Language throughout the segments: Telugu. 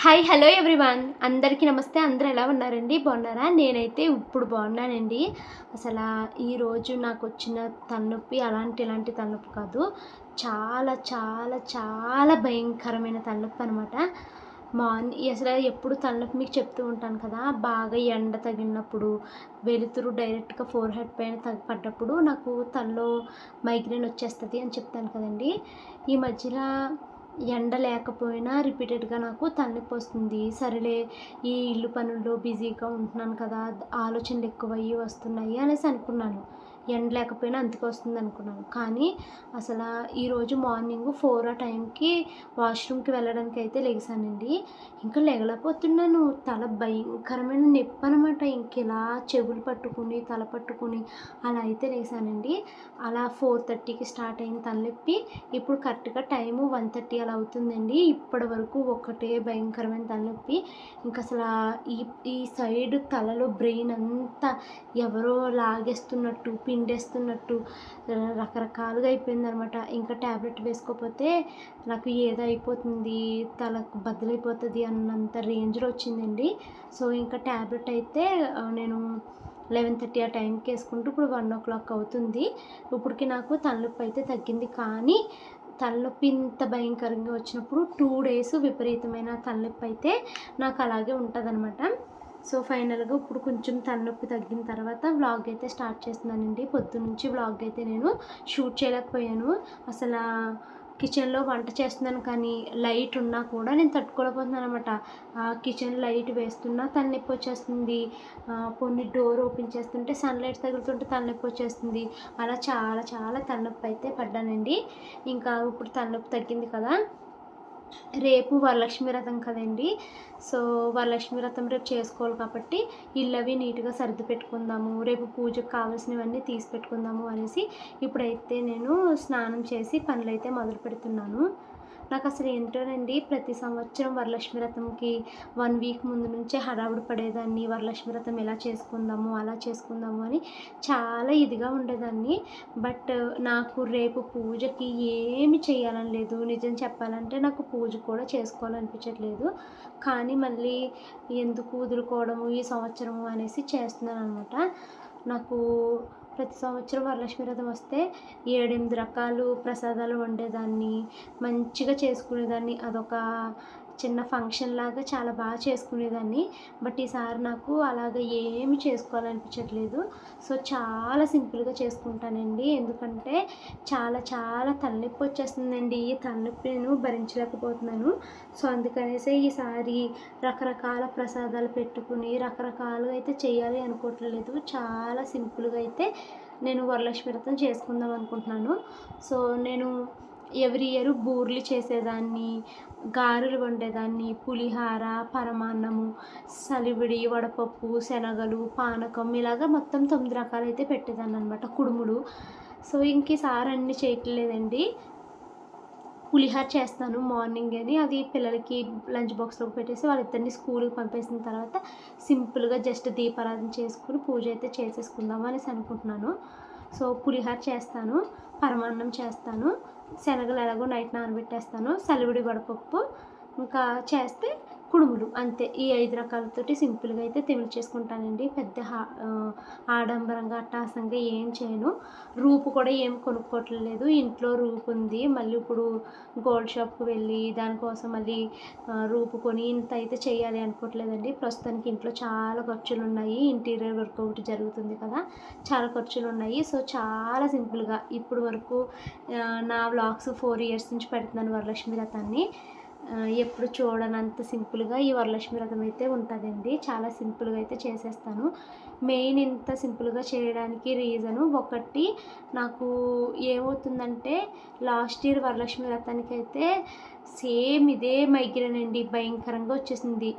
హాయ్ హలో ఎవ్రీవన్ అందరికీ నమస్తే. అందరూ ఎలా ఉన్నారండి? బాగున్నారా? నేనైతే ఇప్పుడు బాగున్నానండి. అసలు ఈరోజు నాకు వచ్చిన తలనొప్పి ఇలాంటి తలనొప్పి కాదు. చాలా చాలా చాలా భయంకరమైన తలనొప్పి అనమాట. అసలు ఎప్పుడు తలనొప్పి మీకు చెప్తూ ఉంటాను కదా, బాగా ఎండ తగిలినప్పుడు వెలుతురు డైరెక్ట్గా ఫోర్ హెడ్ పైన పడ్డప్పుడు నాకు తలలో మైగ్రేన్ వచ్చేస్తుంది అని చెప్తాను కదండి. ఈ మధ్యలో ఎండ లేకపోయినా రిపీటెడ్గా నాకు తలనొప్పి వస్తుంది. సరేలే, ఈ ఇల్లు పనుల్లో బిజీగా ఉంటున్నాను కదా, ఆలోచనలు ఎక్కువయ్యి వస్తున్నాయి అనేసి అనుకున్నాను. ఎండ లేకపోయినా అంతకు వస్తుంది అనుకున్నాను. కానీ అసలు ఈరోజు మార్నింగ్ 4 ఆ టైంకి వాష్రూమ్కి వెళ్ళడానికి అయితే లెగిసానండి. ఇంకా లెగలేకపోతున్నాను. తల భయంకరమైన నొప్పి అనమాట. ఇలా చెవులు పట్టుకుని తల పట్టుకుని అలా అయితే లేసానండి. అలా 4:30కి స్టార్ట్ అయిన తలనొప్పి ఇప్పుడు కరెక్ట్గా టైము 1:30 అలా అవుతుందండి. ఇప్పటి వరకు ఒకటే భయంకరమైన తలనొప్పి. ఇంకా అసలు ఈ ఈ సైడ్ తలలో బ్రెయిన్ అంతా ఎవరో లాగేస్తున్నట్టు పిండేస్తున్నట్టు రకరకాలుగా అయిపోయిందనమాట. ఇంకా ట్యాబ్లెట్ వేసుకోకపోతే నాకు ఏదో అయిపోతుంది, తలకు బద్దలైపోతుంది అన్నంత రేంజ్లో వచ్చిందండి. సో ఇంకా ట్యాబ్లెట్ అయితే నేను 11:30 ఆ టైంకి వేసుకుంటూ ఇప్పుడు 1 o'clock అవుతుంది. ఇప్పటికి నాకు తలనొప్పి అయితే తగ్గింది. కానీ తలనొప్పి ఇంత భయంకరంగా వచ్చినప్పుడు 2 days విపరీతమైన తలనొప్పి అయితే నాకు అలాగే ఉంటుందన్నమాట. సో ఫైనల్గా ఇప్పుడు కొంచెం తలనొప్పి తగ్గిన తర్వాత వ్లాగ్ అయితే స్టార్ట్ చేస్తున్నానండి. పొద్దున్నుంచి వ్లాగ్ అయితే నేను షూట్ చేయలేకపోయాను. అసలు కిచెన్లో వంట చేస్తున్నాను కానీ లైట్ ఉన్నా కూడా నేను తట్టుకోలేకపోతున్నాను అనమాట. కిచెన్ లైట్ వేస్తున్నా తలనొప్పి వచ్చేస్తుంది. కొన్ని డోర్ ఓపెన్ చేస్తుంటే సన్లైట్ తగులుతుంటే తలనొప్పి వచ్చేస్తుంది. అలా చాలా చాలా తలనొప్పి అయితే పడ్డానండి. ఇంకా ఇప్పుడు తలనొప్పి తగ్గింది కదా, రేపు వరలక్ష్మి వ్రతం కదండి. సో వరలక్ష్మి వ్రతం రేపు చేసుకోవాలి కాబట్టి ఇల్లు అవి నీట్గా సర్ది పెట్టుకుందాము, రేపు పూజకు కావాల్సినవన్నీ తీసి పెట్టుకుందాము అనేసి ఇప్పుడైతే నేను స్నానం చేసి పనులైతే మొదలు పెడుతున్నాను. నాకు అసలు ఏంటోనండి, ప్రతి సంవత్సరం వరలక్ష్మి వ్రతంకి 1 week ముందు నుంచే హడావుడి పడేదాన్ని. వరలక్ష్మి వ్రతం ఎలా చేసుకుందాము అలా చేసుకుందాము అని చాలా ఇదిగా ఉండేదాన్ని. బట్ నాకు రేపు పూజకి ఏమి చేయాలని లేదు. నిజం చెప్పాలంటే నాకు పూజ కూడా చేసుకోవాలనిపించట్లేదు. కానీ మళ్ళీ ఎందుకు వదులుకోవడము ఈ సంవత్సరము అనేసి చేస్తున్నాను అనమాట. నాకు ప్రతి సంవత్సరం వరలక్ష్మి వ్రతం వస్తే 7-8 రకాలు ప్రసాదాలు వండేదాన్ని, మంచిగా చేసుకునేదాన్ని. అదొక చిన్న ఫంక్షన్ లాగా చాలా బాగా చేసుకునేదాన్ని. బట్ ఈసారి నాకు అలాగ ఏమి చేసుకోవాలనిపించట్లేదు. సో చాలా సింపుల్గా చేసుకుంటానండి. ఎందుకంటే చాలా చాలా తలనొప్పి వచ్చేస్తుందండి. ఈ తలనొప్పి నేను భరించలేకపోతున్నాను. సో అందుకనేసి ఈసారి రకరకాల ప్రసాదాలు పెట్టుకుని రకరకాలుగా అయితే చేయాలి అనుకోవట్లేదు. చాలా సింపుల్గా అయితే నేను వరలక్ష్మి వ్రతం చేసుకుందాం అనుకుంటున్నాను. సో నేను ఎవ్రీ ఇయర్ బూర్లు చేసేదాన్ని, గారెలు వండేదాన్ని, పులిహార, పరమాన్నము, సలివిడి, వడపప్పు, శనగలు, పానకం ఇలాగ మొత్తం 9 రకాలు అయితే పెట్టేదాన్ని అనమాట, కుడుములు. సో ఇంక ఈసారి అన్నీ చేయట్లేదండి. పులిహార చేస్తాను మార్నింగ్ అని, అది పిల్లలకి లంచ్ బాక్స్లోకి పెట్టేసి వాళ్ళిద్దరిని స్కూల్కి పంపేసిన తర్వాత సింపుల్గా జస్ట్ దీపారాధన చేసుకుని పూజ అయితే చేసేసుకుందాం అనేసి అనుకుంటున్నాను. సో పులిహార చేస్తాను, పరమాన్నం చేస్తాను, శనగలు ఎలాగో నైట్ నానబెట్టేస్తాను, సలివిడి వడపప్పు, ఇంకా చేస్తే కుడుములు, అంతే. ఈ 5 రకాలతోటి సింపుల్గా అయితే తెమిలి చేసుకుంటానండి. పెద్ద ఆడంబరంగా అట్టహాసంగా ఏం చేయను. రూపు కూడా ఏం కొనుక్కోవట్లేదు, ఇంట్లో రూపు ఉంది. మళ్ళీ ఇప్పుడు గోల్డ్ షాప్కి వెళ్ళి దానికోసం మళ్ళీ రూపు కొని ఇంత అయితే చేయాలి అనుకోవట్లేదండి. ప్రస్తుతానికి ఇంట్లో చాలా ఖర్చులు ఉన్నాయి. ఇంటీరియర్ వర్క్ ఒకటి జరుగుతుంది కదా, చాలా ఖర్చులు ఉన్నాయి. సో చాలా సింపుల్గా ఇప్పుడు వరకు నా వ్లాగ్స్ 4 years నుంచి పెడుతున్నాను వరలక్ష్మి వ్రతాన్ని. ఎప్పుడు చూడనంత సింపుల్గా ఈ వరలక్ష్మి వ్రతం అయితే ఉంటుందండి. చాలా సింపుల్గా అయితే చేసేస్తాను. మెయిన్ ఇంత సింపుల్గా చేయడానికి రీజను ఒకటి, నాకు ఏమవుతుందంటే లాస్ట్ ఇయర్ వరలక్ష్మి వ్రతానికి అయితే సేమ్ ఇదే మైగ్రేన్ అండి, భయంకరంగా వచ్చేసింది.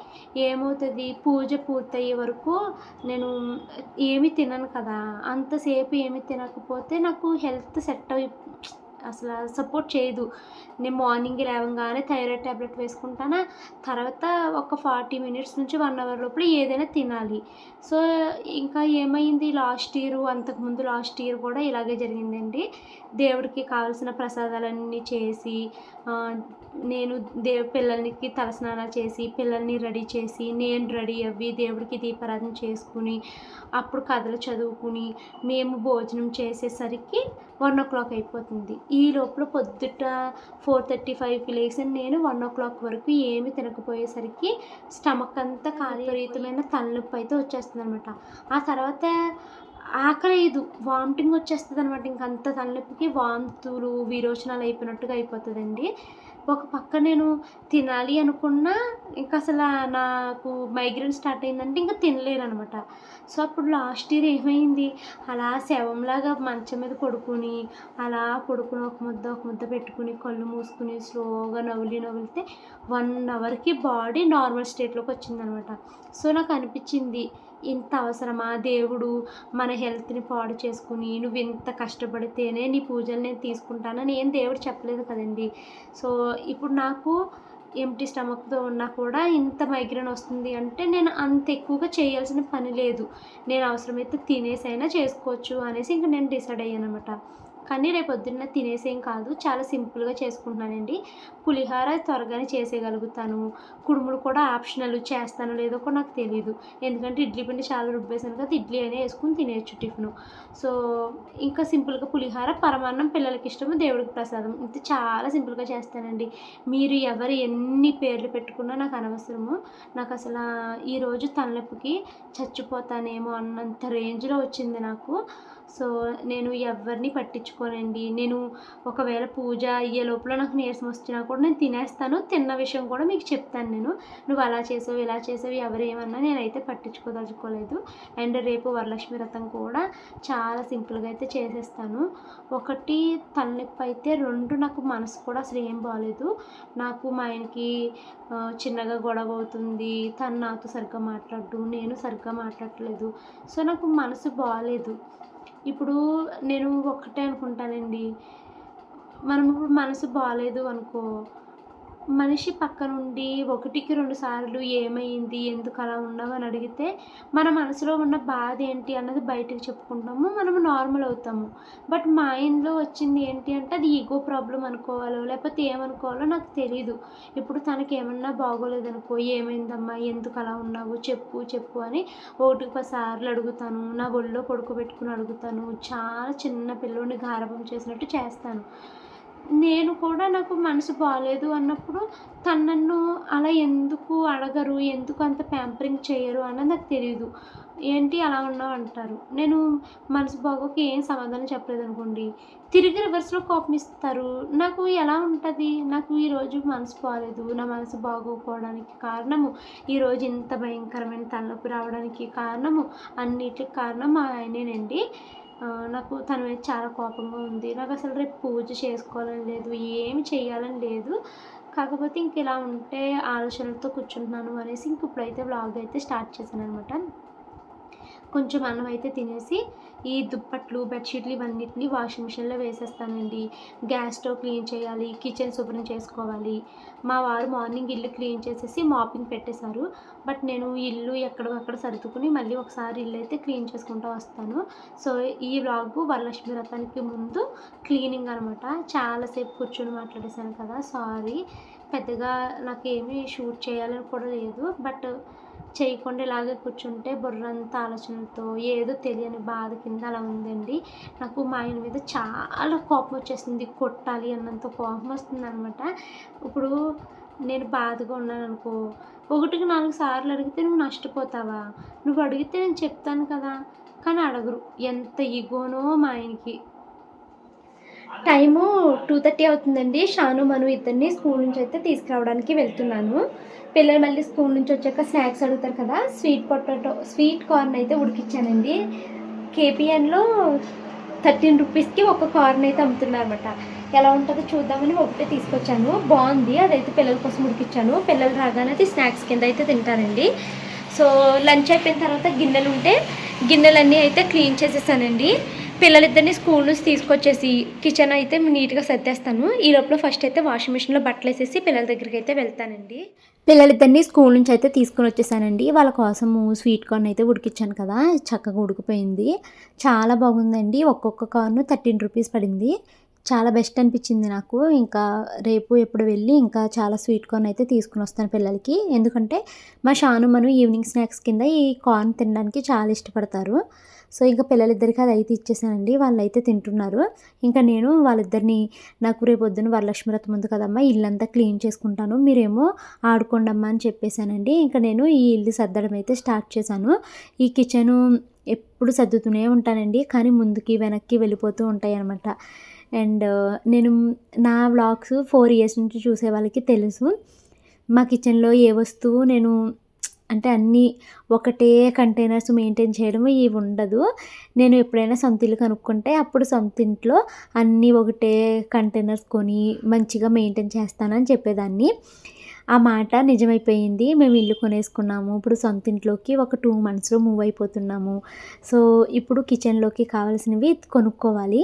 ఏమవుతుంది, పూజ పూర్తయ్యే వరకు నేను ఏమి తినను కదా, అంతసేపు ఏమి తినకపోతే నాకు హెల్త్ సెట్ అసలు సపోర్ట్ చేయదు. నేను మార్నింగ్ లేవగానే థైరాయిడ్ ట్యాబ్లెట్ వేసుకుంటానా, తర్వాత ఒక 40 మినిట్స్ నుంచి 1 అవర్ లోపల ఏదైనా తినాలి. సో ఇంకా ఏమైంది లాస్ట్ ఇయర్ కూడా ఇలాగే జరిగిందండి. దేవుడికి కావాల్సిన ప్రసాదాలన్నీ చేసి నేను పిల్లలకి తలస్నానాలు చేసి, పిల్లల్ని రెడీ చేసి, నేను రెడీ అవ్వి, దేవుడికి దీపారాధన చేసుకుని, అప్పుడు కథలు చదువుకుని, మేము భోజనం చేసేసరికి 1 అయిపోతుంది. ఈ లోపల పొద్దుట 4:35కి లేచిన నేను 1 వరకు ఏమి తినకపోయేసరికి స్టమక్ అంతా విపరీతమైన తలనొప్పి అయితే వచ్చేస్తుందనమాట. ఆ తర్వాత ఆకలేయదు, వామిటింగ్ వచ్చేస్తుందనమాట. ఇంకంత తలనొప్పికి వాంతులు, విరోచనాలు అయిపోయినట్టుగా అయిపోతుందండి. ఒక పక్క నేను తినాలి అనుకున్నా ఇంక అసలు నాకు మైగ్రేన్ స్టార్ట్ అయిందంటే ఇంక తినలేననమాట. సో అప్పుడు లాస్ట్ ఇయర్ ఏమైంది, అలా శవంలాగా మంచం మీద పడుకుని ఒక ముద్ద పెట్టుకుని కళ్ళు మూసుకుని స్లోగా నవిలితే 1 అవర్కి బాడీ నార్మల్ స్టేట్లోకి వచ్చిందనమాట. సో నాకు అనిపించింది, ఇంత అవసరమా దేవుడు మన హెల్త్ని పాడు చేసుకుని, నువ్వు ఇంత కష్టపడితేనే నీ పూజలు నేను తీసుకుంటానని ఏం దేవుడు చెప్పలేదు కదండి. సో ఇప్పుడు నాకు ఎంప్టీ స్టమక్తో ఉన్నా కూడా ఇంత మైగ్రేన్ వస్తుంది అంటే నేను అంత ఎక్కువగా చేయాల్సిన పని లేదు, నేను అవసరమైతే తినేసైనా చేసుకోవచ్చు అనేసి ఇంక నేను డిసైడ్ అయ్యాను అనమాట. కానీ రేపొద్దున్న తినేసేం కాదు, చాలా సింపుల్గా చేసుకుంటున్నానండి. పులిహోర త్వరగానే చేసేయగలుగుతాను, కుడుములు కూడా ఆప్షనల్, చేస్తానో లేదో కూడా నాకు తెలీదు. ఎందుకంటే ఇడ్లీ పిండి చాలా రుబ్బేసాను కదా, ఇడ్లీ అయినా వేసుకుని తినేయచ్చు టిఫిను. సో ఇంకా సింపుల్గా పులిహోర, పరమాన్నం పిల్లలకి ఇష్టము, దేవుడికి ప్రసాదం, ఇంత చాలా సింపుల్గా చేస్తానండి. మీరు ఎవరు ఎన్ని పేర్లు పెట్టుకున్నా నాకు అనవసరము. నాకు అసలు ఈరోజు తలనొప్పికి చచ్చిపోతానేమో అన్నంత రేంజ్లో వచ్చింది నాకు. సో నేను ఎవరిని పట్టించుకోనండి. నేను ఒకవేళ పూజ అయ్యే లోపల నాకు నీరసం వచ్చినా కూడా నేను తినేస్తాను. తిన్న విషయం కూడా మీకు చెప్తాను నేను. నువ్వు అలా చేసావు, ఇలా చేసావు, ఎవరు ఏమన్నా నేనైతే పట్టించుకోదలుచుకోలేదు. అండ్ రేపు వరలక్ష్మి వ్రతం కూడా చాలా సింపుల్గా అయితే చేసేస్తాను. ఒకటి తలనొప్పి అయితే, 2 నాకు మనసు కూడా అసలు ఏం బాగోలేదు. నాకు మా ఆయనకి చిన్నగా గొడవ అవుతుంది, తను నాతో సరిగ్గా మాట్లాడు, నేను సరిగ్గా మాట్లాడట్లేదు. సో నాకు మనసు బాగోలేదు. ఇప్పుడు నేను ఒక్కటే అనుకుంటానండి, మనం ఇప్పుడు మనసు బాగోలేదు అనుకో, మనిషి పక్కనుండి 1కి 2 సార్లు ఏమైంది, ఎందుకు అలా ఉన్నావు అని అడిగితే మన మనసులో ఉన్న బాధ ఏంటి అన్నది బయటకు చెప్పుకుంటాము, మనము నార్మల్ అవుతాము. బట్ మా ఆయనలో వచ్చింది ఏంటి అంటే అది ఈగో ప్రాబ్లం అనుకోవాలో లేకపోతే ఏమనుకోవాలో నాకు తెలీదు. ఇప్పుడు తనకి ఏమన్నా బాగోలేదనుకో, ఏమైందమ్మా, ఎందుకు అలా ఉన్నావు, చెప్పు అని 1కి 10 సార్లు అడుగుతాను. నా ఒళ్ళో పడుకోబెట్టుకుని అడుగుతాను. చాలా చిన్న పిల్లోడిని గారాబం చేసినట్టు చేస్తాను. నేను కూడా నాకు మనసు బాగోలేదు అన్నప్పుడు తను నన్ను అలా ఎందుకు అడగరు, ఎందుకు అంత ప్యాంపరింగ్ చేయరు అన్నది నాకు తెలీదు. ఏంటి అలా ఉన్నావు అంటారు. నేను మనసు బాగోక ఏం సమాధానం చెప్పలేదనుకోండి, తిరిగి రివర్స్లో కోపం ఇస్తారు. నాకు ఎలా ఉంటుంది, నాకు ఈరోజు మనసు బాగోలేదు, నా మనసు బాగోకపోవడానికి కారణము, ఈరోజు ఇంత భయంకరమైన తలనొప్పి రావడానికి కారణము, అన్నిటికి కారణం మా ఆయనేనండి. నాకు తన మీద చాలా కోపంగా ఉంది. నాకు అసలు రేపు పూజ చేసుకోవాలని లేదు, ఏమి చేయాలని లేదు. కాకపోతే ఇంక ఇలా ఉంటే ఆలోచనలతో కూర్చుంటున్నాను అనేసి ఇంక ఇప్పుడైతే వ్లాగ్ అయితే స్టార్ట్ చేశాను అనమాట. కొంచెం అన్నం అయితే తినేసి ఈ దుప్పట్లు, బెడ్షీట్లు ఇవన్నిటిని వాషింగ్ మిషన్లో వేసేస్తానండి. గ్యాస్ స్టవ్ క్లీన్ చేయాలి, కిచెన్ శుభ్రం చేసుకోవాలి. మా వారు మార్నింగ్ ఇల్లు క్లీన్ చేసేసి మాపింగ్ పెట్టేశారు. బట్ నేను ఇల్లు ఎక్కడొక్కడ సర్దుకుని మళ్ళీ ఒకసారి ఇల్లు అయితే క్లీన్ చేసుకుంటూ వస్తాను. సో ఈ వ్లాగు వరలక్ష్మి వ్రతానికి ముందు క్లీనింగ్ అనమాట. చాలాసేపు కూర్చొని మాట్లాడేశాను కదా, సారీ. పెద్దగా నాకేమీ షూట్ చేయాలని కూడా లేదు. బట్ చేయకుండా ఇలాగే కూర్చుంటే బుర్రంతా ఆలోచనలతో ఏదో తెలియని బాధ కింద అలా ఉందండి. నాకు మా ఆయన మీద చాలా కోపం వచ్చేసింది, కొట్టాలి అన్నంత కోపం వస్తుంది అనమాట. ఇప్పుడు నేను బాధగా ఉన్నాను అనుకో, 1కి 4 సార్లు అడిగితే నువ్వు నష్టపోతావా, నువ్వు అడిగితే నేను చెప్తాను కదా, కానీ అడగరు. ఎంత ఈగోనో మా ఆయనకి. టైము 2:30 అవుతుందండి. షాను, మను ఇద్దరిని స్కూల్ నుంచి అయితే తీసుకురావడానికి వెళ్తున్నాను. పిల్లలు మళ్ళీ స్కూల్ నుంచి వచ్చాక స్నాక్స్ అడుగుతారు కదా, స్వీట్ కార్న్ అయితే ఉడికిచ్చానండి. కేపీఎన్లో 13 రూపీస్కి ఒక కార్న్ అయితే అమ్ముతున్నారు అనమాట. ఎలా ఉంటుందో చూద్దామని ఒకటే తీసుకొచ్చాను, బాగుంది. అదైతే పిల్లల కోసం ఉడికిచ్చాను. పిల్లలు రాగానే అది స్నాక్స్ కింద అయితే తింటారండి. సో లంచ్ అయిపోయిన తర్వాత గిన్నెలు ఉంటే గిన్నెలన్నీ అయితే క్లీన్ చేసేసానండి. పిల్లలిద్దరిని స్కూల్ నుంచి తీసుకొచ్చేసి కిచెన్ అయితే నీట్‌గా సర్దేస్తాను. ఈ లోపల ఫస్ట్ అయితే వాషింగ్ మిషన్‌లో బట్టలేసేసి పిల్లల దగ్గరికైతే వెళ్తానండి. పిల్లలిద్దరిని స్కూల్ నుంచి అయితే తీసుకొనొచ్చేసానండి. వాళ్ళ కోసము స్వీట్ కార్న్ అయితే ఉడికిచ్చాను కదా! చక్కగా ఉడికిపోయింది. చాలా బాగుందండి. ఒక్కొక్క కార్న్ 13 రూపీస్ పడింది. చాలా బెస్ట్ అనిపించింది నాకు. ఇంకా రేపు ఎప్పుడు వెళ్ళి ఇంకా చాలా స్వీట్ కార్న్ అయితే తీసుకొనొస్తాను పిల్లలకి. ఎందుకంటే మా షాను, మను ఈవినింగ్ స్నాక్స్ కింద ఈ కార్న్ తినడానికి చాలా ఇష్టపడతారు. సో, ఇంక పిల్లలిద్దరికీ అదైతే ఇచ్చేసానండి. వాళ్ళైతే తింటున్నారు. ఇంకా నేను వాళ్ళిద్దరిని నాకు రేపొద్దున వరలక్ష్మి వ్రతం ఉంది కదమ్మా! ఇల్లంతా క్లీన్ చేసుకుంటాను. మీరేమో ఆడుకోండమ్మా అని చెప్పేసానండి. ఇంక నేను ఈ ఇల్లు సర్దడం అయితే స్టార్ట్ చేశాను. ఈ కిచెను ఎప్పుడు సర్దుతూనే ఉంటానండి. కానీ ముందుకి, వెనక్కి వెళ్ళిపోతూ ఉంటాయనమాట. అండ్ నేను నా వ్లాగ్స్ 4 ఇయర్స్ నుంచి చూసే వాళ్ళకి తెలుసు. మా కిచెన్‌లో ఏ వస్తువు నేను అంటే అన్నీ ఒకటే కంటైనర్స్ మెయింటైన్ చేయడం ఇవి ఉండదు. నేను ఎప్పుడైనా సొంత ఇల్లు కనుక్కుంటే అప్పుడు సొంత ఇంట్లో అన్నీ ఒకటే కంటైనర్స్ కొని మంచిగా మెయింటైన్ చేస్తానని చెప్పేదాన్ని. ఆ మాట నిజమైపోయింది. మేము ఇల్లు కొనేసుకున్నాము. ఇప్పుడు సొంత ఇంట్లోకి ఒక 2 మంత్స్‌లో మూవ్ అయిపోతున్నాము. సో, ఇప్పుడు కిచెన్‌లోకి కావాల్సినవి కొనుక్కోవాలి.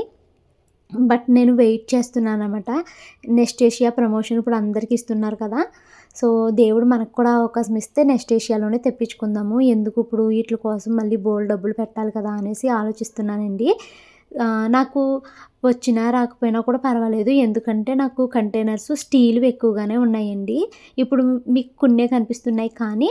బట్ నేను వెయిట్ చేస్తున్నాననమాట. నెస్టేషియా ప్రమోషన్ ఇప్పుడు అందరికి ఇస్తున్నారు కదా! సో, దేవుడు మనకు కూడా అవకాశం ఇస్తే నెస్టేషియాలోనే తెప్పించుకుందాము. ఎందుకు ఇప్పుడు వీట్ల కోసం మళ్ళీ బోలెడు డబ్బులు పెట్టాలి కదా! అనేసి ఆలోచిస్తున్నానండి. నాకు వచ్చినా రాకపోయినా కూడా పర్వాలేదు. ఎందుకంటే నాకు కంటైనర్స్ స్టీల్‌వి ఎక్కువగానే ఉన్నాయండి. ఇప్పుడు మీకు కొన్నే కనిపిస్తున్నాయి కానీ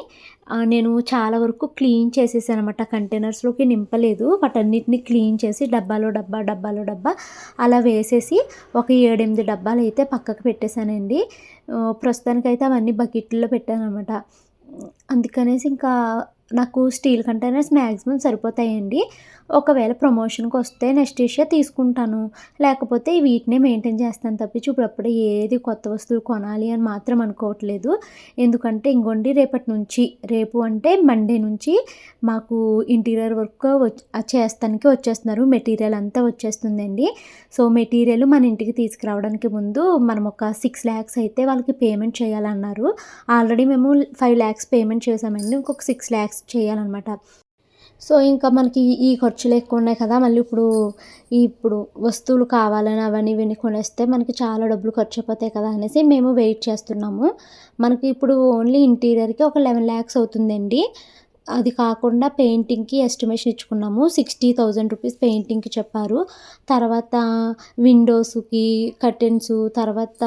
నేను చాలా వరకు క్లీన్ చేసేసాననమాట. కంటైనర్స్‌లోకి నింపలేదు. వాటన్నిటిని క్లీన్ చేసి డబ్బాలో డబ్బా, డబ్బాలో డబ్బా అలా వేసేసి ఒక 7, 8 డబ్బాలైతే పక్కకు పెట్టేశానండి. ప్రస్తుతానికైతే అవన్నీ బకెట్‌ల్లో పెట్టాననమాట. అందుకనేసి ఇంకా నాకు స్టీల్ కంటైనర్స్ మ్యాక్సిమం సరిపోతాయండి. ఒకవేళ ప్రమోషన్‌కొస్తే నెస్టేషియా తీసుకుంటాను. లేకపోతే వీటినే మెయింటైన్ చేస్తాను తప్పించి ఇప్పుడప్పుడే ఏది కొత్త వస్తువు కొనాలి అని మాత్రం అనుకోవట్లేదు. ఎందుకంటే ఇంగోండి రేపటి నుంచి రేపు అంటే మండే నుంచి మాకు ఇంటీరియర్ వర్క్ చేస్తానికి వచ్చేస్తున్నారు. మెటీరియల్ అంతా వచ్చేస్తుందండి. సో, మెటీరియల్ మన ఇంటికి తీసుకురావడానికి ముందు మనం ఒక 6 లాక్స్ అయితే వాళ్ళకి పేమెంట్ చేయాలన్నారు. ఆల్రెడీ మేము 5 లాక్స్ పేమెంట్ చేశామండి. ఇంకొక 6 లాక్స్ చేయాలనమాట. సో, ఇంకా మనకి ఈ ఖర్చులు ఎక్కువున్నాయి కదా! మళ్ళీ ఇప్పుడు వస్తువులు కావాలని అవన్నీ ఇవన్నీ కొనేస్తే మనకి చాలా డబ్బులు ఖర్చయిపోతాయి కదా! అనేసి మేము వెయిట్ చేస్తున్నాము. మనకి ఇప్పుడు ఓన్లీ ఇంటీరియర్‌కి ఒక 11 లాక్స్ అవుతుందండి. అది కాకుండా పెయింటింగ్‌కి ఎస్టిమేషన్ ఇచ్చుకున్నాము. 60,000 రూపీస్ పెయింటింగ్‌కి చెప్పారు. తర్వాత విండోస్‌కి, కర్టెన్సు తర్వాత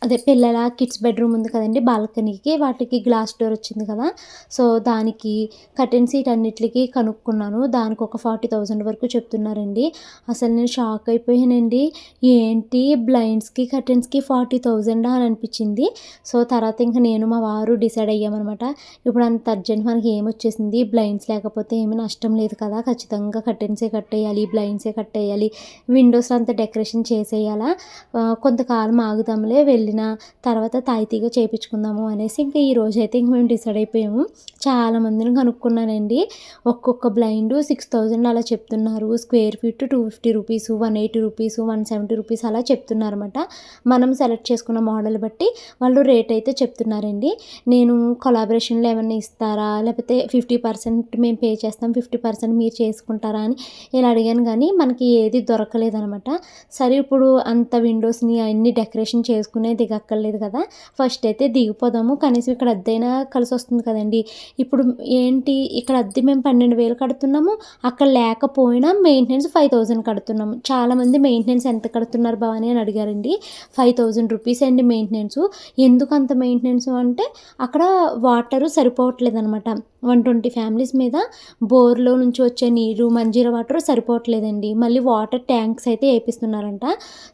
అదే పిల్లల కిడ్స్ బెడ్‌రూమ్ ఉంది కదండీ! బాల్కనీకి వాటికి గ్లాస్ డోర్ వచ్చింది కదా! సో, దానికి కర్టెన్స్ ఈటన్నిట్లికి కనుక్కున్నాను. దానికొక 40,000 వరకు చెప్తున్నారండి. అసలు నేను షాక్ అయిపోయానండి. ఏంటి బ్లైండ్స్‌కి, కర్టెన్స్‌కి 40,000 అని అనిపించింది. సో, తర్వాత ఇంక నేను మా వారు డిసైడ్ అయ్యామనమాట. ఇప్పుడు అంత అర్జెంట్ మనకి ఏమొచ్చేసింది బ్లైండ్స్ లేకపోతే ఏమీ నష్టం లేదు కదా! ఖచ్చితంగా కర్టెన్సే కట్టేయాలి, బ్లైండ్సే కట్టేయాలి, విండోస్ అంతా డెకరేషన్ చేసేయాలా, కొంతకాలం ఆగుదాంలే వెళ్ళిన తర్వాత తాయితీగా చేపించుకుందాము అనేసి ఇంకా ఈరోజైతే ఇంక మేము డిసైడ్ అయిపోయాము. చాలామందిని కనుక్కున్నానండి. ఒక్కొక్క బ్లైండు 6,000 అలా చెప్తున్నారు. Square feet 250 rupees, 180 rupees, 170 rupees అలా చెప్తున్నారన్నమాట. మనం సెలెక్ట్ చేసుకున్న మోడల్ బట్టి వాళ్ళు రేట్ అయితే చెప్తున్నారండి. నేను కొలాబరేషన్‌లో ఏమన్నా ఇస్తారా? లేకపోతే 50% మేము పే చేస్తాం, 50% మీరు చేసుకుంటారా? అని ఇలా అడిగాను గానీ మనకి ఏది దొరకలేదనమాట. సరే ఇప్పుడు అంత విండోస్‌ని అయన్నీ డెకరేషన్ చేసుకునే దిగక్కర్లేదు కదా! ఫస్ట్ అయితే దిగిపోదాము. కనీసం ఇక్కడ అద్దెైనా కలిసొస్తుంది కదండీ! ఇప్పుడు ఏంటి ఇక్కడ అద్దె మేము 12,000 కడుతున్నాము. అక్కడ లేకపోయినా మెయింటెనెన్స్ 5,000 కడుతున్నాము. చాలామంది మెయింటెనెన్స్ ఎంత కడుతున్నారు భవాని అని అడిగారండి. 5,000 రూపీస్ అండి మెయింటెనెన్సు. ఎందుకు అంత మెయింటెనెన్సు అంటే అక్కడ వాటరు సరిపోవట్లేదనమాట. 120 ఫ్యామిలీస్ మీద బోర్‌లో నుంచి వచ్చే నీరు, మంజీరా వాటర్ సరిపోవట్లేదండి. మళ్ళీ వాటర్ ట్యాంక్స్ అయితే ఏపిస్తున్నారంట.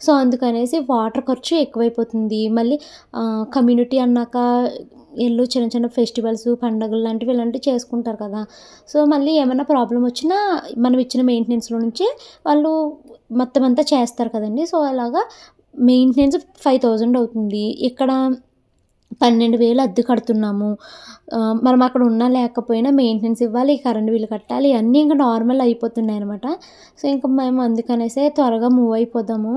సో, అందుకనేసి వాటర్ ఖర్చు ఎక్కువైపోతుంది. మళ్ళీ కమ్యూనిటీ అన్నాక ఈళ్ళు చిన్న చిన్న ఫెస్టివల్స్, పండగలు లాంటివి ఇలాంటివి చేసుకుంటారు కదా! సో, మళ్ళీ ఏమన్నా ప్రాబ్లమ్ వచ్చినా మనం ఇచ్చిన మెయింటెనెన్స్‌లో నుంచే వాళ్ళు మొత్తం అంతా చేస్తారు కదండీ! సో, అలాగా మెయింటెనెన్స్ 5,000 అవుతుంది. ఇక్కడ 12,000 అద్దె కడుతున్నాము. మనం అక్కడ ఉన్నా లేకపోయినా మెయింటెనెన్స్ ఇవ్వాలి, కరెంట్ బిల్ కట్టాలి, అన్నీ ఇంక నార్మల్ అయిపోతున్నాయనమాట. సో, ఇంక మేము అందుకనేసే త్వరగా మూవ్ అయిపోదాము.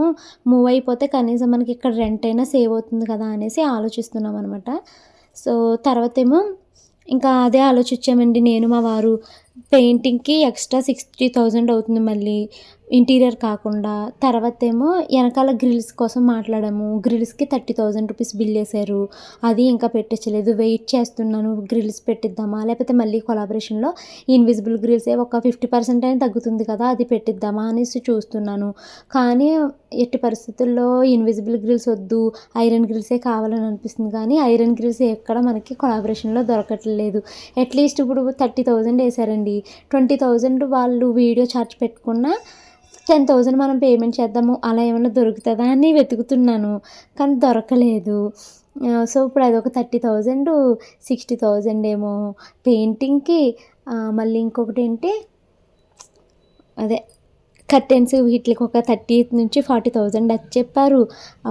మూవ్ అయిపోతే కనీసం మనకి ఇక్కడ రెంట్ అయినా సేవ్ అవుతుంది కదా! అనేసి ఆలోచిస్తున్నామనమాట. సో, తర్వాతేమో ఇంకా అదే ఆలోచించామండి నేను, మా వారు. పెయింటింగ్‌కి ఎక్స్‌ట్రా 60,000 అవుతుంది మళ్ళీ. ఇంటీరియర్ కాకుండా. తర్వాతేమో ఎనకాల గ్రిల్స్ కోసం మాట్లాడాము. గ్రిల్స్‌కి 30,000 రూపీస్ బిల్లేశారు. అది ఇంకా పెట్టించలేదు. వెయిట్ చేస్తున్నాను. గ్రిల్స్ పెట్టిద్దామా? లేకపోతే మళ్ళీ కొలాబరేషన్‌లో ఇన్విజిబుల్ గ్రిల్సే ఒక 50% అయినా తగ్గుతుంది కదా! అది పెట్టిద్దామా అనేసి చూస్తున్నాను. కానీ ఎట్టి పరిస్థితుల్లో ఇన్విజిబుల్ గ్రిల్స్ వద్దు. ఐరన్ గ్రిల్సే కావాలని అనిపిస్తుంది కానీ, ఐరన్ గ్రిల్స్ ఎక్కడ మనకి కొలాబరేషన్‌లో దొరకట్లేదు. అట్‌లీస్ట్ ఇప్పుడు 30,000 ఏశారండి. 20,000 వాళ్ళు వీడియో ఛార్జ్ పెట్టుకున్నా 10,000 మనం పేమెంట్ చేద్దాము. అలా ఏమన్నా దొరుకుతదా అని వెతుకుతున్నాను. కానీ దొరకలేదు. సో, ఇప్పుడు అదొక 30,000, 60,000 ఏమో పెయింటింగ్‌కి. మళ్ళీ ఇంకొకటేంటి అదే కర్టెన్స్ వీటిలకి ఒక 30,000-40,000 అది చెప్పారు.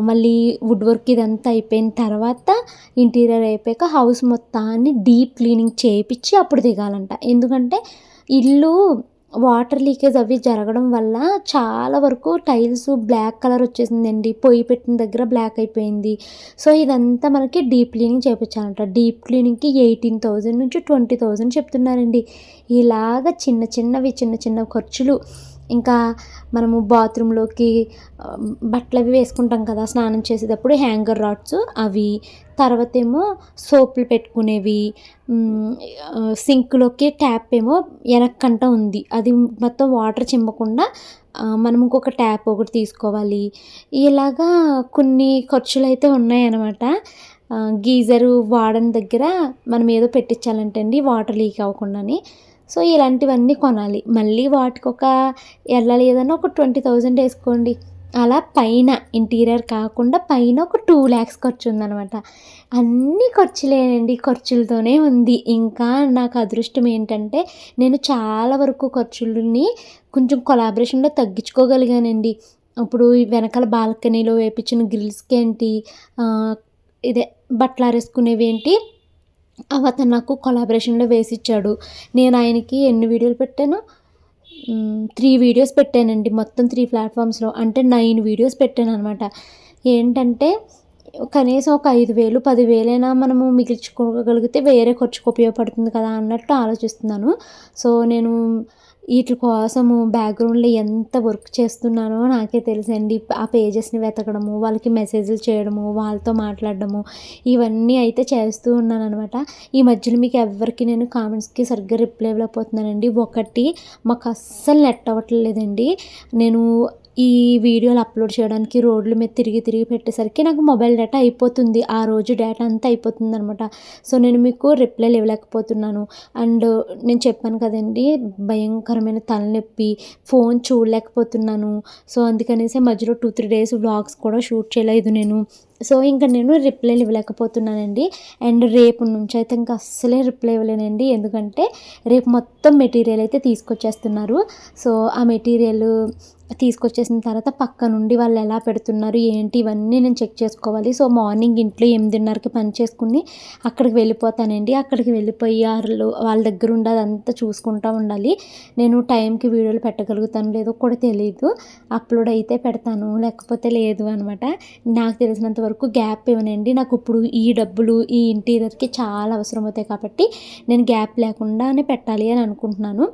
మళ్ళీ వుడ్ వర్క్ ఇదంతా అయిపోయిన తర్వాత ఇంటీరియర్ అయిపోయాక హౌస్ మొత్తాన్ని డీప్ క్లీనింగ్ చేపిచ్చి అప్పుడు దిగాలంట. ఎందుకంటే ఇల్లు వాటర్ లీకేజ్ అవి జరగడం వల్ల చాలా వరకు టైల్స్ బ్లాక్ కలర్ వచ్చేసిందండి. పొయ్యి పెట్టిన దగ్గర బ్లాక్ అయిపోయింది. సో, ఇదంతా మనకి డీప్ క్లీనింగ్ చేపిచ్చాలంట. డీప్ క్లీనింగ్‌కి 18,000-20,000 చెప్తున్నారండి. ఇలాగ చిన్న చిన్న ఖర్చులు. ఇంకా మనము బాత్రూంలోకి బట్టలవి వేసుకుంటాం కదా! స్నానం చేసేటప్పుడు హ్యాంగర్ రాడ్స్ అవి. తర్వాతేమో సోపులు పెట్టుకునేవి. సింక్‌లోకి ట్యాప్ ఏమో ఎనక్కంట ఉంది. అది మొత్తం వాటర్ చిమ్మకుండా మనం ఇంకొక ట్యాప్ ఒకటి తీసుకోవాలి. ఇలాగా కొన్ని ఖర్చులైతే ఉన్నాయన్నమాట. గీజరు వాడని దగ్గర మనం ఏదో పెట్టించాలంటండి వాటర్ లీక్ అవ్వకుండాని. సో, ఇలాంటివన్నీ కొనాలి. మళ్ళీ వాటికొక లేదన్నా ఒక 20,000 ఏసుకోండి. అలా పైన ఇంటీరియర్ కాకుండా పైన ఒక 2,00,000 ఖర్చుందనమాట. అన్నీ ఖర్చులేనండి. ఖర్చులతోనే ఉంది. ఇంకా నాకు అదృష్టం ఏంటంటే, నేను చాలా వరకు ఖర్చులని కొంచెం కొలాబరేషన్‌లో తగ్గించుకోగలిగానండి. ఇప్పుడు ఈ వెనకాల బాల్కనీలో వేపించిన గ్రిల్స్‌కేంటి ఆహ్, ఇదే బట్టలారేసుకునేవేంటి అవతను నాకు కొలాబరేషన్‌లో వేసిచ్చాడు. నేను ఆయనకి ఎన్ని వీడియోలు పెట్టాను? 3 వీడియోస్ పెట్టానండి. మొత్తం 3 ప్లాట్‌ఫామ్స్‌లో. అంటే 9 వీడియోస్ పెట్టాననమాట. ఏంటంటే కనీసం ఒక 5,000, 10,000 మనము మిగిల్చుకోగలిగితే వేరే ఖర్చుకు ఉపయోగపడుతుంది కదా! అన్నట్టు ఆలోచిస్తున్నాను. సో, నేను ఈట్ల కోసము బ్యాక్‌గ్రౌండ్‌లో ఎంత వర్క్ చేస్తున్నానో నాకే తెలుసండి. ఆ పేజెస్‌ని వెతకడము, వాళ్ళకి మెసేజ్‌లు చేయడము, వాళ్ళతో మాట్లాడడము, ఇవన్నీ అయితే చేస్తూ ఉన్నాననమాట. ఈ మధ్యలో మీకు ఎవ్వరికీ నేను కామెంట్స్‌కి సరిగ్గా రిప్లై ఇవ్వలేకపోతున్నానండి. ఒకటి మాకు అస్సలు నెట్ అవ్వట్లేదండి. నేను ఈ వీడియోలు అప్లోడ్ చేయడానికి రోడ్ల మీద తిరిగి తిరిగి పెట్టేసరికి నాకు మొబైల్ డేటా అయిపోతుంది. ఆ రోజు డేటా అంతా అయిపోతుందనమాట. సో, నేను మీకు రిప్లైలు ఇవ్వలేకపోతున్నాను. అండ్ నేను చెప్పాను కదండీ! భయంకరమైన తలనొప్పి, ఫోన్ చూడలేకపోతున్నాను. సో, అందుకనేసి మధ్యలో 2, 3 డేస్ వ్లాగ్స్ కూడా షూట్ చేయలేదు నేను. సో, ఇంక నేను రిప్లైలు ఇవ్వలేకపోతున్నానండి. అండ్ రేపటి నుంచయితే ఇంక అస్సలే రిప్లై ఇవ్వలేనండి. ఎందుకంటే రేపు మొత్తం మెటీరియల్ అయితే తీసుకొచ్చేస్తున్నారు. సో, ఆ మెటీరియల్ తీసుకొచ్చేసిన తర్వాత పక్క నుండి వాళ్ళు ఎలా పెడుతున్నారు, ఏంటి ఇవన్నీ నేను చెక్ చేసుకోవాలి. సో, మార్నింగ్ ఇంట్లో 8:30కి పని చేసుకొని అక్కడికి వెళ్ళిపోతానండి. అక్కడికి వెళ్ళిపోయి వాళ్ళ దగ్గర ఉండి అదంతా చూసుకుంటా ఉండాలి. నేను టైంకి వీడియోలు పెట్టగలుగుతానో లేదో కూడా తెలీదు. అప్లోడ్ అయితే పెడతాను, లేకపోతే లేదు అనమాట. నాకు తెలిసినంత వరకు గ్యాప్ ఇవ్వనండి. నాకు ఇప్పుడు ఈ డబ్బులు ఈ ఇంటీరియర్‌కి చాలా అవసరమవుతాయి కాబట్టి నేను గ్యాప్ లేకుండానే పెట్టాలి అని అనుకుంటున్నాను.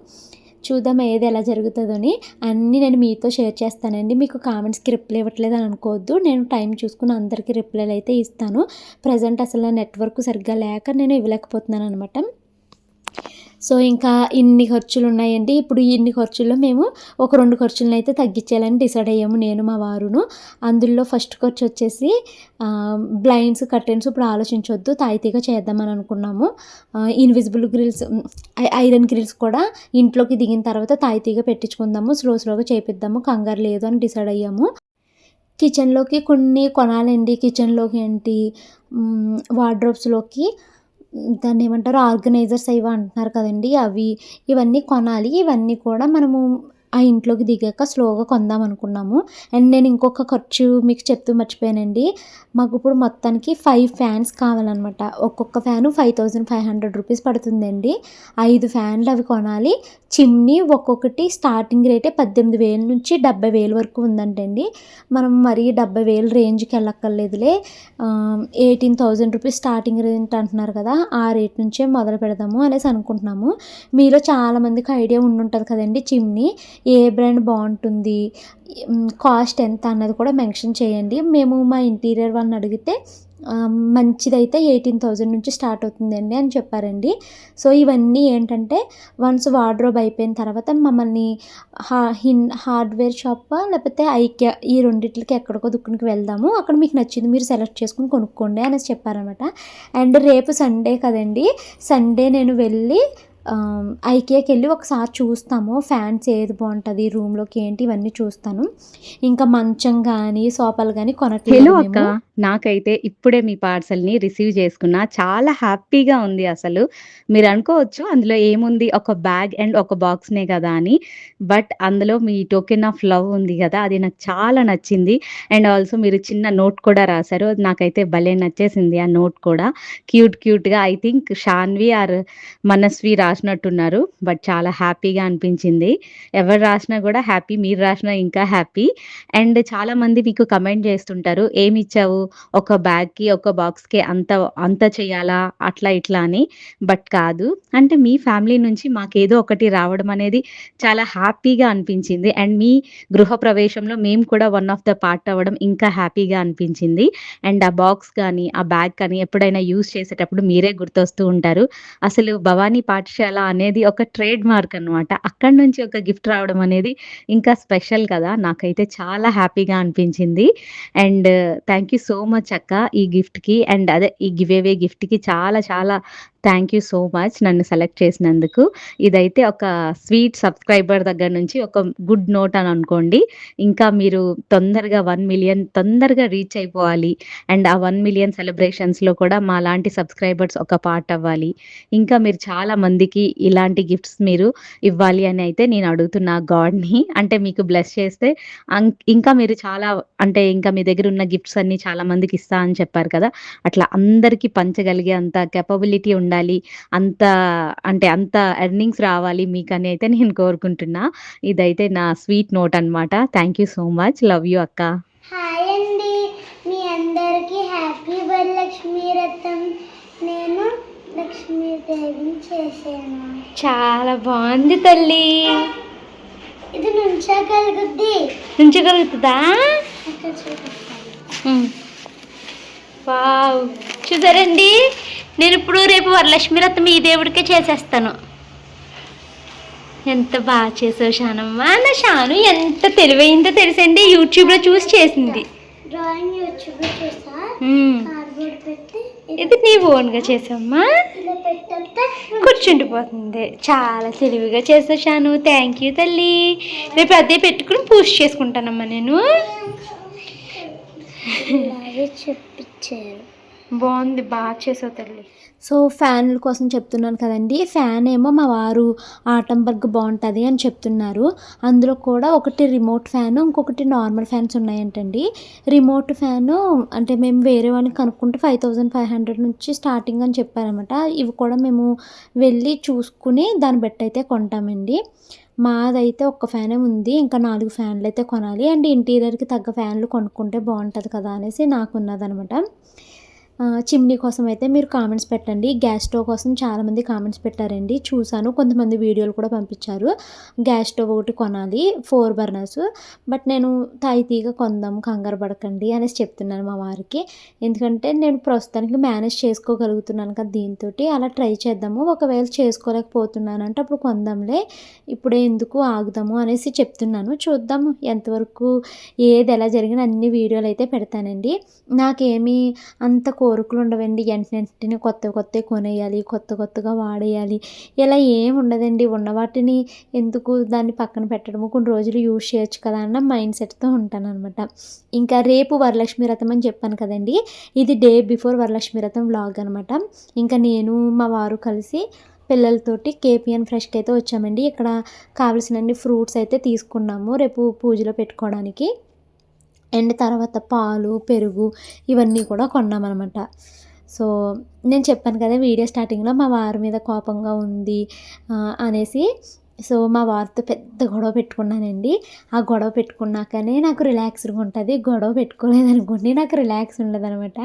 చూద్దాం ఏది ఎలా జరుగుతుందని. అన్నీ నేను మీతో షేర్ చేస్తానండి. మీకు కామెంట్స్‌కి రిప్లై ఇవ్వట్లేదని అనుకోవద్దు. నేను టైం చూసుకొని అందరికీ రిప్లైలు అయితే ఇస్తాను. ప్రెజెంట్ అసలు నెట్‌వర్క్ సరిగ్గా లేక నేను ఇవ్వలేకపోతున్నాననమాట. సో, ఇంకా ఇన్ని ఖర్చులున్నాయండి. ఇప్పుడు ఇన్ని ఖర్చుల్లో మేము ఒక 2 ఖర్చులనైతే తగ్గించేయాలని డిసైడ్ అయ్యాము నేను, మా వారును. అందులో ఫస్ట్ ఖర్చొచ్చేసి బ్లైండ్స్, కర్టెన్స్ ఇప్పుడు ఆలోచించొద్దు. తాయితీగా చేద్దామని అనుకున్నాము. ఇన్విజిబుల్ గ్రిల్స్, ఐరన్ గ్రిల్స్ కూడా ఇంట్లోకి దిగిన తర్వాత తాయితీగా పెట్టించుకుందాము. స్లోగా చేపిద్దాము. కంగారు లేదు అని డిసైడ్ అయ్యాము. కిచెన్‌లోకి కొన్ని కొనాలండి. కిచెన్‌లోకి ఏంటి వార్డ్రోబ్స్‌లోకి దాన్నేమంటారు ఆర్గనైజర్స్ ఏవో అంటున్నారు కదండీ! అవి. ఇవన్నీ కొనాలి. ఇవన్నీ కూడా మనము ఆ ఇంట్లోకి దిగాక స్లోగా కొందాం అనుకున్నాము. అండ్ నేను ఇంకొక ఖర్చు మీకు చెప్తూ మర్చిపోయానండి. మాకు ఇప్పుడు మొత్తానికి 5 ఫ్యాన్స్ కావాలనమాట. ఒక్కొక్క ఫ్యాను 5500 రూపీస్ పడుతుందండి. 5 ఫ్యాన్లు అవి కొనాలి. చిమ్నీ ఒక్కొక్కటి స్టార్టింగ్ రేటే 18,000 నుంచి 70,000 వరకు ఉందంటండి. మనం మరీ 70,000 రేంజ్కి వెళ్ళక్కర్లేదులే, 18,000 రూపీస్ స్టార్టింగ్ రేట్ అంటున్నారు కదా, ఆ రేట్ నుంచే మొదలు పెడదాము అనేసి అనుకుంటున్నాము. మీలో చాలామందికి ఐడియా ఉండుంటుంది కదండి చిమ్నీ, ఏ బ్రాండ్ బాగుంటుంది, కాస్ట్ ఎంత అన్నది కూడా మెన్షన్ చేయండి. మేము మా ఇంటీరియర్ వాళ్ళని అడిగితే మంచిదైతే 18,000 నుంచి స్టార్ట్ అవుతుందండి అని చెప్పారండి. సో ఇవన్నీ ఏంటంటే వన్స్ వార్డ్రోబ్ అయిపోయిన తర్వాత మమ్మల్ని హార్డ్వేర్ షాప్ లేకపోతే ఐక్యా ఈ రెండిట్లకి ఎక్కడికో దుక్కునికి వెళ్దాము, అక్కడ మీకు నచ్చింది మీరు సెలెక్ట్ చేసుకుని కొనుక్కోండి అనేసి చెప్పారనమాట. అండ్ రేపు సండే కదండి, సండే నేను వెళ్ళి ఐకియాకి వెళ్ళి ఒకసారి చూస్తాము ఫ్యాన్స్ ఏది బాగుంటుంది, రూమ్లోకి ఏంటి ఇవన్నీ చూస్తాను. ఇంకా మంచం కానీ సోఫాలు కానీ కొనట్లేదు హలో అక్క. మేము. నాకైతే ఇప్పుడే మీ పార్సెల్‌ని రిసీవ్ చేసుకున్నా. చాలా హ్యాపీగా ఉంది అసలు. మీరనుకోవచ్చు అందులో ఏముంది ఒక బ్యాగ్ అండ్ ఒక బాక్స్‌నే కదా అని. బట్ అందులో మీ టోకెన్ ఆఫ్ లవ్ ఉంది గదా! అది నాకు చాలా నచ్చింది. అండ్ ఆల్సో మీరు చిన్న నోట్ కూడా రాసారు. అది నాకైతే భలే నచ్చేసింది ఆ నోట్ కూడా. క్యూట్‌గా I think Shanvi or Manasvi రాసినట్టున్నారు. బట్ చాలా హ్యాపీగా అనిపించింది. ఎవరు రాసినా కూడా హ్యాపీ. మీరు రాసినా ఇంకా హ్యాపీ. అండ్ చాలామంది మీకు కమెంట్ చేస్తుంటారు. ఏమిచ్చావు? ఒక బ్యాగ్‌కి, ఒక బాక్స్‌కి అంత చేయాలా? అట్లా ఇట్లా అని. బట్ కాదు. అంటే మీ ఫ్యామిలీ నుంచి మాకేదో ఒకటి రావడం అనేది చాలా హ్యాపీగా అనిపించింది. అండ్ మీ గృహప్రవేశంలో మేము కూడా వన్ ఆఫ్ ద పార్ట్ అవ్వడం ఇంకా హ్యాపీగా అనిపించింది. అండ్ ఆ బాక్స్ కానీ, ఆ బ్యాగ్ కానీ ఎప్పుడైనా యూజ్ చేసేటప్పుడు మీరే గుర్తొస్తూ ఉంటారు. అసలు భవానీ పాఠశాల అనేది ఒక ట్రేడ్ మార్క్ అనమాట. అక్కడి నుంచి ఒక గిఫ్ట్ రావడం అనేది ఇంకా స్పెషల్ కదా! నాకైతే చాలా హ్యాపీగా అనిపించింది. And thank you so much అక్క ఈ గిఫ్ట్‌కి. అండ్ అదే ఈ గివ్ అవే గిఫ్ట్‌కి చాలా థ్యాంక్ యూ సో మచ్ నన్ను సెలెక్ట్ చేసినందుకు. ఇదైతే ఒక స్వీట్ సబ్‌స్క్రైబర్ దగ్గర నుంచి ఒక గుడ్ నోట్ అని అనుకోండి. ఇంకా మీరు తొందరగా 1,000,000 తొందరగా రీచ్ అయిపోవాలి. అండ్ ఆ 1,000,000 సెలబ్రేషన్స్‌లో కూడా మాలాంటి సబ్‌స్క్రైబర్స్ ఒక పార్ట్ అవ్వాలి. ఇంకా మీరు చాలా మందికి ఇలాంటి గిఫ్ట్స్ మీరు ఇవ్వాలి అని అయితే నేను అడుగుతున్నా గాడ్‌ని. అంటే మీకు బ్లెస్ చేస్తే ఇంకా మీరు చాలా అంటే ఇంకా మీ దగ్గరున్న గిఫ్ట్స్ అన్నీ చాలా మందికి ఇస్తా అని చెప్పారు కదా! అట్లా అందరికి పంచగలిగే అంత కేపబిలిటీ ఉండాలి. అంత అంటే అంత ఎర్నింగ్స్ రావాలి మీకని అయితే నేను కోరుకుంటున్నా. ఇదైతే నా స్వీట్ నోట్ అనమాట. Thank you so much. Love you అక్క. హాయ్ అండి, మీ అందరికీ హ్యాపీ వరలక్ష్మి వ్రతం. నేను లక్ష్మీదేవిని చేశాను. చాలా బాగుంది తల్లి. ఇది నుంచగలుగుతుందా? వావ్, చూసారండి, నేను ఇప్పుడు రేపు వరలక్ష్మి వ్రతం ఈ దేవుడికే చేసేస్తాను. ఎంత బాగా చేసావు షానమ్మ. నా షాను ఎంత తెలివైందో తెలుసండి, యూట్యూబ్లో చూసి చేసింది. డ్రాయింగ్ యూట్యూబ్లో చూసా, కార్డ్బోర్డ్ పెట్టి ఇది నీ ఓన్గా చేసామ్మా, కూర్చుండిపోతుంది. చాలా తెలివిగా చేసావు షాను. థ్యాంక్ యూ తల్లి. రేపు అదే పెట్టుకుని పూజ చేసుకుంటానమ్మా నేను. చెప్పించారు, బాగుంది, బాగా చేసావు తల్లి. సో ఫ్యాన్ల కోసం చెప్తున్నాను కదండి. ఫ్యాన్ ఏమో మా వారు ఆటంబర్గ్ బాగుంటుంది అని చెప్తున్నారు. అందులో కూడా ఒకటి రిమోట్ ఫ్యాను, ఇంకొకటి నార్మల్ ఫ్యాన్స్ ఉన్నాయంటండి. రిమోట్ ఫ్యాను అంటే మేము వేరే వాళ్ళని కనుక్కుంటే 5500 నుంచి స్టార్టింగ్ అని చెప్పారనమాట. ఇవి కూడా మేము వెళ్ళి చూసుకుని దాన్ని బట్టి అయితే కొంటామండి. మాదైతే ఒక్క ఫ్యానే ఉంది, ఇంకా 4 ఫ్యాన్లు అయితే కొనాలి. అండ్ ఇంటీరియర్కి తగ్గ ఫ్యాన్లు కొనుక్కుంటే బాగుంటుంది కదా అనేసి నాకున్నదనమాట. చిమ్నీ కోసం అయితే మీరు కామెంట్స్ పెట్టండి. గ్యాస్ స్టవ్ కోసం చాలామంది కామెంట్స్ పెట్టారండి, చూశాను. కొంతమంది వీడియోలు కూడా పంపించారు. గ్యాస్ స్టవ్ ఒకటి కొనాలి 4 బర్నర్స్. బట్ నేను తాయితీగా కొందాం, కంగారు పడకండి అనేసి చెప్తున్నాను మా వారికి. ఎందుకంటే నేను ప్రస్తుతానికి మేనేజ్ చేసుకోగలుగుతున్నాను కదా దీంతో, అలా ట్రై చేద్దాము. ఒకవేళ చేసుకోలేకపోతున్నానంటే అప్పుడు కొందాంలే, ఇప్పుడే ఎందుకు ఆగుదాము అనేసి చెప్తున్నాను. చూద్దాము ఎంతవరకు ఏది ఎలా జరిగినా అన్ని వీడియోలు అయితే పెడతానండి. నాకేమీ అంత కోరికలు ఉండవండి. వెంటనే కొత్తవి కొనేయాలి, కొత్తగా వాడేయాలి, ఇలా ఏమి ఉండదండి. ఉన్న వాటిని ఎందుకు దాన్ని పక్కన పెట్టడము, కొన్ని రోజులు యూజ్ చేయొచ్చు కదా అన్న మైండ్ సెట్తో ఉంటానన్నమాట. ఇంకా రేపు వరలక్ష్మి వ్రతం అని చెప్పాను కదండి, ఇది డే బిఫోర్ వరలక్ష్మి వ్రతం వ్లాగ్ అనమాట. ఇంకా నేను మా వారు కలిసి పిల్లలతోటి కేపీఎన్ ఫ్రెష్కి అయితే వచ్చామండి. ఇక్కడ కావాల్సినన్ని ఫ్రూట్స్ అయితే తీసుకున్నాము రేపు పూజలో పెట్టుకోవడానికి. అండ్ తర్వాత పాలు, పెరుగు ఇవన్నీ కూడా కొన్నామనమాట. సో నేను చెప్పాను కదా వీడియో స్టార్టింగ్లో మా వారి మీద కోపంగా ఉంది అనేసి. సో మా వారితో పెద్ద గొడవ పెట్టుకున్నానండి. ఆ గొడవ పెట్టుకున్నాకనే నాకు రిలాక్స్డ్గా ఉంటుంది. గొడవ పెట్టుకోలేదనుకోండి నాకు రిలాక్స్ ఉండదనమాట.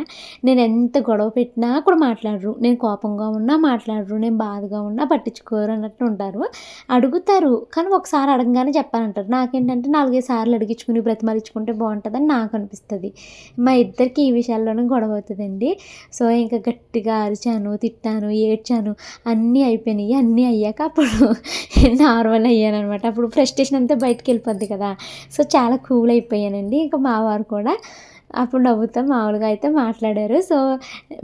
నేను ఎంత గొడవ పెట్టినా కూడా మాట్లాడరు. నేను కోపంగా ఉన్నా మాట్లాడరు. నేను బాధగా ఉన్నా పట్టించుకోరు అన్నట్టు ఉంటారు. అడుగుతారు కానీ ఒకసారి అడగగానే చెప్పాలంటారు. నాకేంటంటే 4, 5 సార్లు అడిగించుకుని బ్రతిమలించుకుంటే బాగుంటుందని నాకు అనిపిస్తుంది. మా ఇద్దరికి ఈ విషయాల్లోనే గొడవ అవుతుందండి. సో ఇంకా గట్టిగా అరిచాను, తిట్టాను, ఏడ్చాను, అన్నీ అయిపోయినాయి. అన్నీ అయ్యాక అప్పుడు నార్మల్ అయ్యాననమాట. అప్పుడు ఫ్రస్ట్రేషన్ అంతా బయటికి వెళ్ళిపోద్ది కదా. సో చాలా కూల్ అయిపోయానండి. ఇంకా మా వారు కూడా అప్పుడు నవ్వుతా మామూలుగా అయితే మాట్లాడారు. సో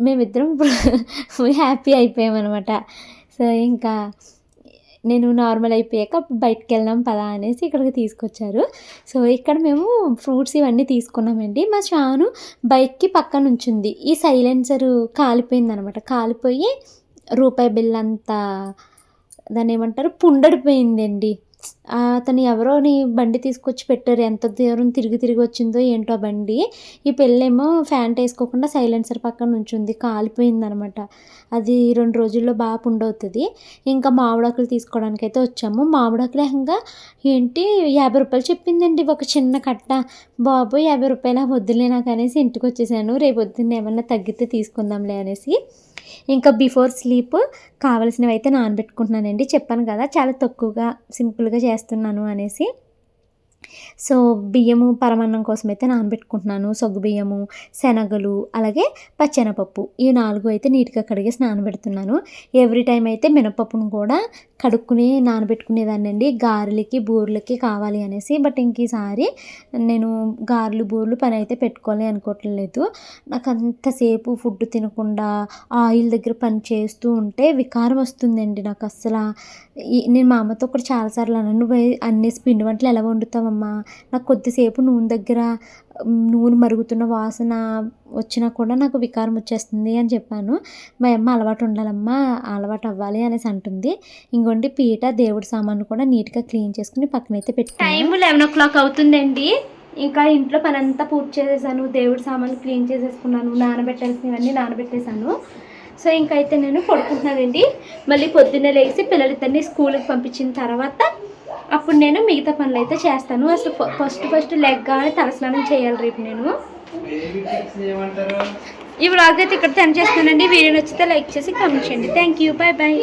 మేమిద్దరం ఇప్పుడు హ్యాపీ అయిపోయామన్నమాట. సో ఇంకా నేను నార్మల్ అయిపోయాక అప్పుడు బయటికి వెళ్దాం పదా అనేసి ఇక్కడికి తీసుకొచ్చారు. సో ఇక్కడ మేము ఫ్రూట్స్ ఇవన్నీ తీసుకున్నామండి. మా షాను బైక్కి పక్కన ఉంచుంది. ఈ సైలెన్సర్ కాలిపోయిందనమాట. కాలిపోయి రూపాయి బిల్ అంతా దాన్ని ఏమంటారు పుండడిపోయిందండి. అతను ఎవరోని బండి తీసుకొచ్చి పెట్టారు. ఎంత దూరం తిరిగి తిరిగి వచ్చిందో ఏంటో బండి. ఈ పిల్లేమో ఫ్యాంట్ వేసుకోకుండా సైలెన్సర్ పక్కన ఉంచుంది. కాలిపోయిందనమాట. అది 2 రోజుల్లో బాగా పుండవుతుంది. ఇంకా మామిడాకులు తీసుకోవడానికి అయితే వచ్చాము. మామిడాకులు ఏకంగా ఏంటి 50 రూపాయలు చెప్పిందండి ఒక చిన్న కట్ట. బాబు 50 రూపాయల వద్దులే నాకు అనేసి ఇంటికి వచ్చేసాను. రేపు పొద్దున్న ఏమన్నా తగ్గితే తీసుకుందాంలే అనేసి. ఇంకా బిఫోర్ స్లీప్ కావాల్సినవి అయితే నానబెట్టుకుంటున్నానండి. చెప్పాను కదా చాలా తక్కువగా సింపుల్గా చేస్తున్నాను అనేసి. సో బియ్యము పరమాన్నం కోసం అయితే నానబెట్టుకుంటున్నాను. సగ్గుబియ్యము, శనగలు, అలాగే పచ్చెనపప్పు ఈ 4 అయితే నీట్గా కడిగేసి నానబెడుతున్నాను. ఎవ్రీ టైం అయితే మినపప్పును కూడా కడుక్కుని నానబెట్టుకునేదాన్ని అండి. గారెలకి, బూరెలకి కావాలి అనేసి. బట్ ఇంక ఈసారి నేను గారెలు, బూరెలు పని అయితే పెట్టుకోవాలి అనుకోవట్లేదు. నాకు అంతసేపు ఫుడ్ తినకుండా ఆయిల్ దగ్గర పని చేస్తూ ఉంటే వికారం వస్తుందండి నాకు అస్సలు. నేను మా అమ్మతో కూడా చాలాసార్లు అన్నాను, నువ్వు అన్నేసి పిండి వంటలు ఎలా వండుతావమ్మా, నాకు కొద్దిసేపు నూనె దగ్గర నూనె మరుగుతున్న వాసన వచ్చినా కూడా నాకు వికారం వచ్చేస్తుంది అని చెప్పాను. మా అమ్మ అలవాటు ఉండాలమ్మా, అలవాటు అవ్వాలి అనేసి అంటుంది. ఇంకోండి పీట, దేవుడి సామాన్లు కూడా నీట్గా క్లీన్ చేసుకుని పక్కనైతే పెట్టుకున్నాను. టైం 11 o'clock అవుతుందండి. ఇంకా ఇంట్లో పని అంతా పూర్తి చేసేసాను. దేవుడి సామాన్లు క్లీన్ చేసేసుకున్నాను. నానబెట్టాల్సినవన్నీ నానబెట్టేశాను. సో ఇంకైతే నేను పడుకుంటున్నానండి. మళ్ళీ పొద్దున్నే లేచి పిల్లలిద్దరిని స్కూల్కి పంపించిన తర్వాత అప్పుడు నేను మిగతా పనులు అయితే చేస్తాను. అసలు ఫస్ట్ లెగ్గానే తలస్నానం చేయాలి రేపు నేను. ఈ వ్లాగ్ అయితే ఇక్కడ సెండ్ చేస్తానండి. వీడియో నచ్చితే లైక్ చేసి కామెంట్ చేయండి. Thank you, bye bye.